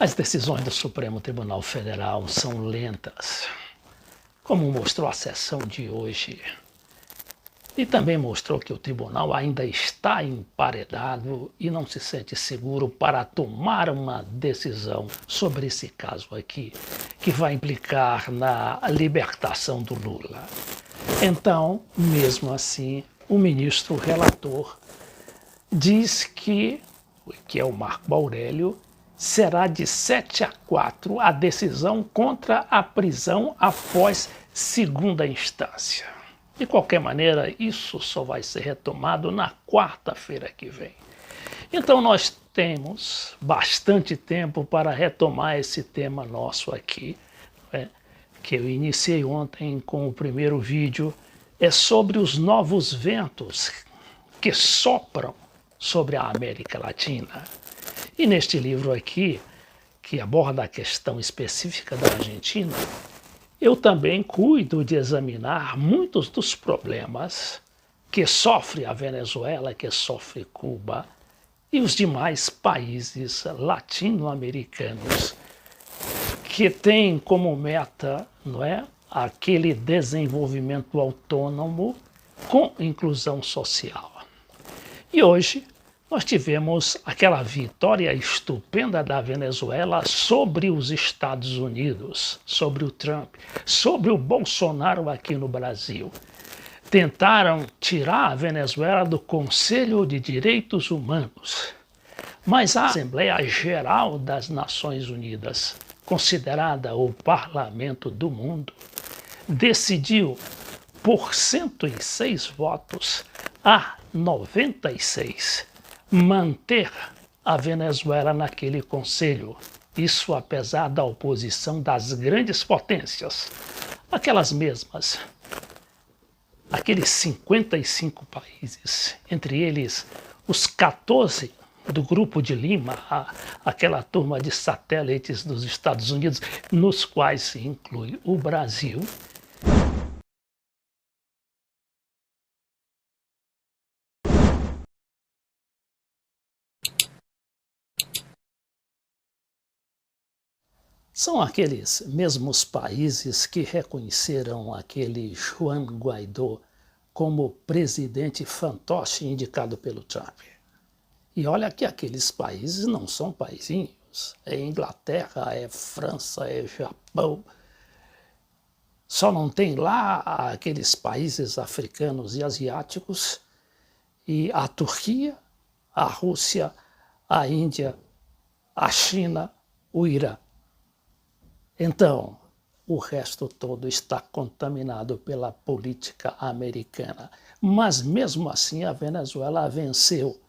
As decisões do Supremo Tribunal Federal são lentas, como mostrou a sessão de hoje. E também mostrou que o tribunal ainda está emparedado e não se sente seguro para tomar uma decisão sobre esse caso aqui, que vai implicar na libertação do Lula. Então, mesmo assim, o ministro relator diz que é o Marco Aurélio, será de 7-4 a decisão contra a prisão após segunda instância. De qualquer maneira, isso só vai ser retomado na quarta-feira que vem. Então nós temos bastante tempo para retomar esse tema nosso aqui, que eu iniciei ontem com o primeiro vídeo, é sobre os novos ventos que sopram sobre a América Latina. E neste livro aqui, que aborda a questão específica da Argentina, eu também cuido de examinar muitos dos problemas que sofre a Venezuela, que sofre Cuba e os demais países latino-americanos que têm como meta, não é, aquele desenvolvimento autônomo com inclusão social. E hoje nós tivemos aquela vitória estupenda da Venezuela sobre os Estados Unidos, sobre o Trump, sobre o Bolsonaro aqui no Brasil. Tentaram tirar a Venezuela do Conselho de Direitos Humanos, mas a Assembleia Geral das Nações Unidas, considerada o parlamento do mundo, decidiu por 106 votos a 96 manter a Venezuela naquele conselho. Isso apesar da oposição das grandes potências, aquelas mesmas, aqueles 55 países, entre eles os 14 do Grupo de Lima, aquela turma de satélites dos Estados Unidos, nos quais se inclui o Brasil. São aqueles mesmos países que reconheceram aquele Juan Guaidó como presidente fantoche indicado pelo Trump. E olha que aqueles países não são paizinhos. É Inglaterra, é França, é Japão. Só não tem lá aqueles países africanos e asiáticos e a Turquia, a Rússia, a Índia, a China, o Irã. Então, o resto todo está contaminado pela política americana. Mas mesmo assim a Venezuela venceu.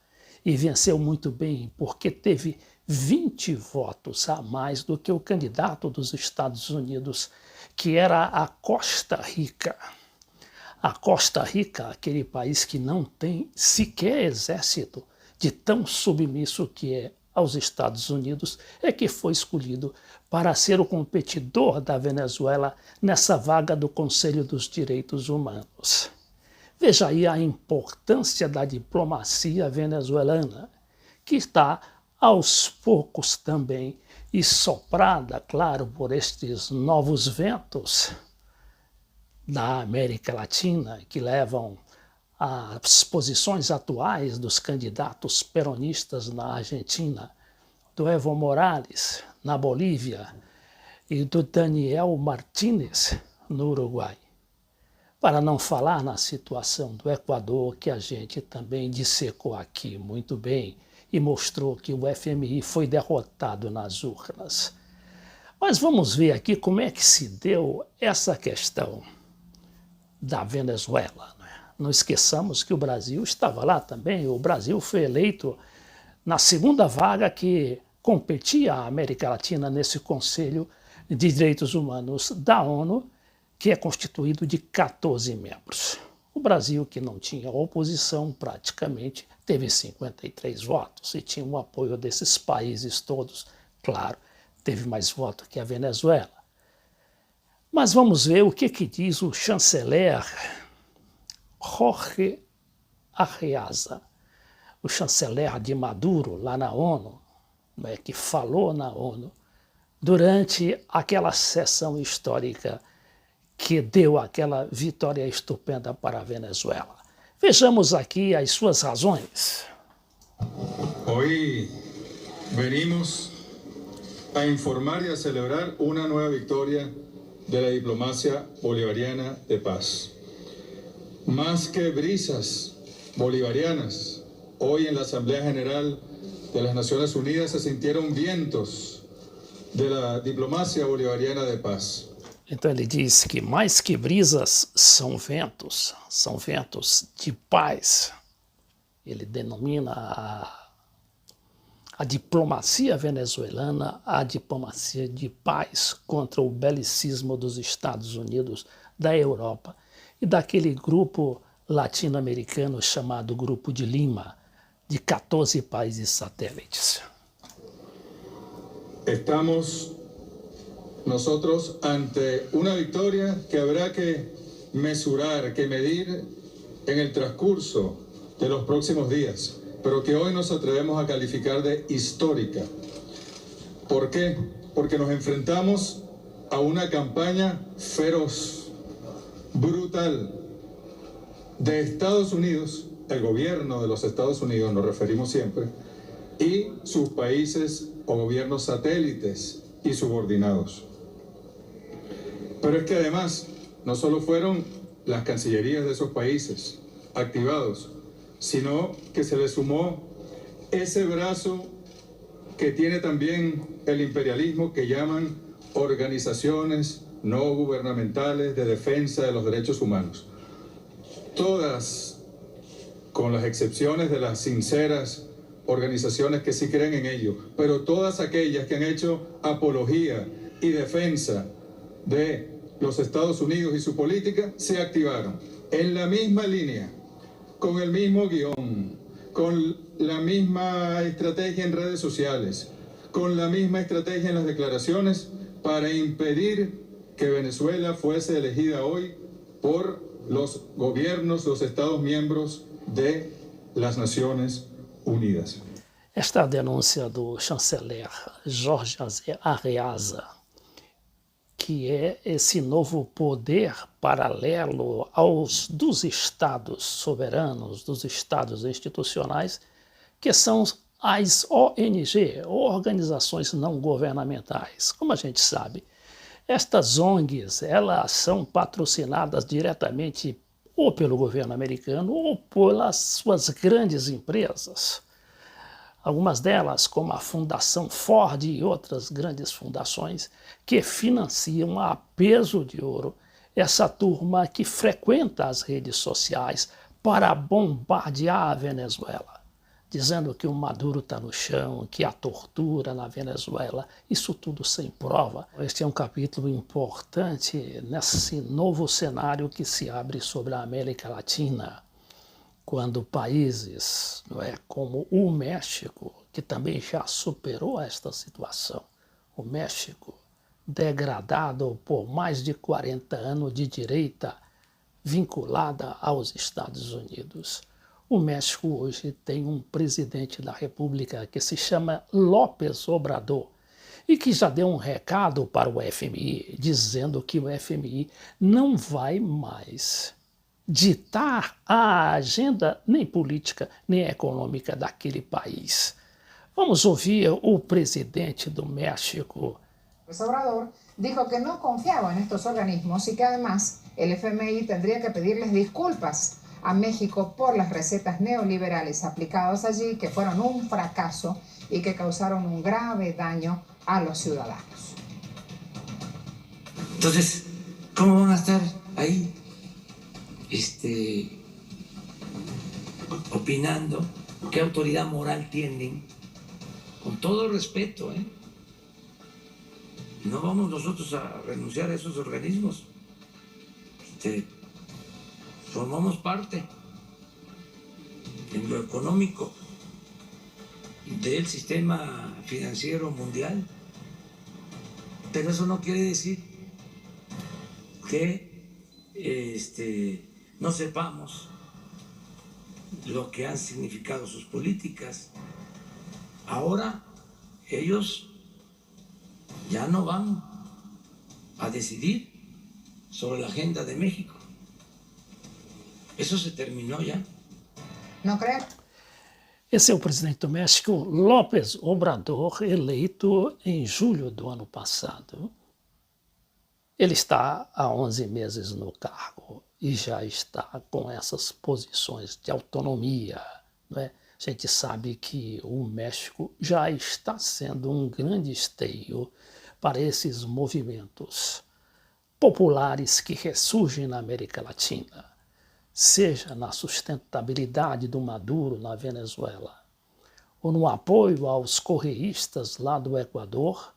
E venceu muito bem, porque teve 20 votos a mais do que o candidato dos Estados Unidos, que era a Costa Rica. A Costa Rica, aquele país que não tem sequer exército, de tão submisso que é aos Estados Unidos, é que foi escolhido para ser o competidor da Venezuela nessa vaga do Conselho dos Direitos Humanos. Veja aí a importância da diplomacia venezuelana, que está aos poucos também e soprada, claro, por estes novos ventos da América Latina, que levam às posições atuais dos candidatos peronistas na Argentina, do Evo Morales na Bolívia e do Daniel Martínez no Uruguai. Para não falar na situação do Equador, que a gente também dissecou aqui muito bem e mostrou que o FMI foi derrotado nas urnas. Mas vamos ver aqui como é que se deu essa questão da Venezuela. Não esqueçamos que o Brasil estava lá também. O Brasil foi eleito na segunda vaga que competia a América Latina nesse Conselho de Direitos Humanos da ONU, que é constituído de 14 membros. O Brasil, que não tinha oposição praticamente, teve 53 votos e tinha o apoio desses países todos. Claro, teve mais votos que a Venezuela. Mas vamos ver o que diz o chanceler Jorge Arreaza, o chanceler de Maduro lá na ONU, que falou na ONU durante aquela sessão histórica que deu aquela vitória estupenda para a Venezuela. Vejamos aqui as suas razões. Hoy venimos a informar y a celebrar una nueva victoria de la diplomacia bolivariana de paz. Más que brisas bolivarianas, hoy en la Asamblea General de las Naciones Unidas se sintieron vientos de la diplomacia bolivariana de paz. Então ele diz que mais que brisas são ventos de paz. Ele denomina a diplomacia venezuelana a diplomacia de paz contra o belicismo dos Estados Unidos, da Europa e daquele grupo latino-americano chamado Grupo de Lima, de 14 países satélites. Estamos nosotros ante una victoria que habrá que mesurar, que medir en el transcurso de los próximos días, pero que hoy nos atrevemos a calificar de histórica. ¿Por qué? Porque nos enfrentamos a una campaña feroz, brutal, de Estados Unidos, el gobierno de los Estados Unidos, nos referimos siempre, y sus países o gobiernos satélites y subordinados. Pero es que además no solo fueron las cancillerías de esos países activados, sino que se le sumó ese brazo que tiene también el imperialismo, que llaman organizaciones no gubernamentales de defensa de los derechos humanos. Todas, con las excepciones de las sinceras organizaciones que sí creen en ello, pero todas aquellas que han hecho apología y defensa de los Estados Unidos y su política, se activaron en la misma línea, con el mismo guión, con la misma estrategia en redes sociales, con la misma estrategia en las declaraciones para impedir que Venezuela fuese elegida hoy por los gobiernos, los Estados miembros de las Naciones Unidas. Esta denúncia do chanceler Jorge Arreaza, que é esse novo poder paralelo aos dos estados soberanos, dos estados institucionais, que são as ONG, organizações não governamentais. Como a gente sabe, estas ONGs, elas são patrocinadas diretamente ou pelo governo americano ou pelas suas grandes empresas. Algumas delas, como a Fundação Ford e outras grandes fundações, que financiam a peso de ouro essa turma que frequenta as redes sociais para bombardear a Venezuela, dizendo que o Maduro está no chão, que há tortura na Venezuela, isso tudo sem prova. Este é um capítulo importante nesse novo cenário que se abre sobre a América Latina, quando países, não é, como o México, que também já superou esta situação, o México, degradado por mais de 40 anos de direita vinculada aos Estados Unidos. O México hoje tem um presidente da República que se chama López Obrador e que já deu um recado para o FMI, dizendo que o FMI não vai mais ditar a agenda nem política nem econômica daquele país. Vamos ouvir o presidente do México. López Obrador dijo que no confiaba en estos organismos y que además el FMI tendría que pedirles disculpas a México por las recetas neoliberales aplicadas allí, que fueron un fracaso y que causaron un grave daño a los ciudadanos. Entonces, ¿cómo van a estar ahí opinando? ¿Qué autoridad moral tienen? Con todo respeto, no vamos nosotros a renunciar a esos organismos. Formamos parte en lo económico del sistema financiero mundial, pero eso no quiere decir que no sepamos lo que han significado sus políticas. Ahora ellos ya no van a decidir sobre la agenda de México. Eso se terminó ya. ¿No cree? Esse é o presidente do México, López Obrador, eleito em julho do ano passado. Ele está há 11 meses no cargo e já está com essas posições de autonomia, não é? A gente sabe que o México já está sendo um grande esteio para esses movimentos populares que ressurgem na América Latina, seja na sustentabilidade do Maduro na Venezuela, ou no apoio aos correístas lá do Equador,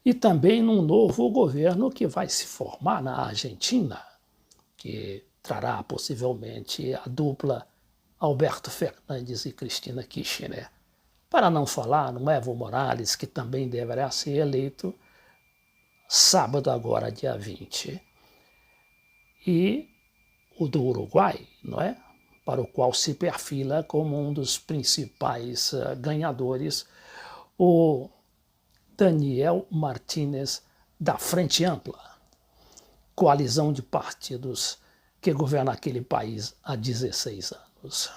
e também num novo governo que vai se formar na Argentina, que trará possivelmente a dupla Alberto Fernandes e Cristina Kirchner. Para não falar no Evo Morales, que também deverá ser eleito sábado agora, dia 20. E o do Uruguai, não é? Para o qual se perfila como um dos principais ganhadores, o Daniel Martínez da Frente Ampla, coalizão de partidos que governa aquele país há 16 anos.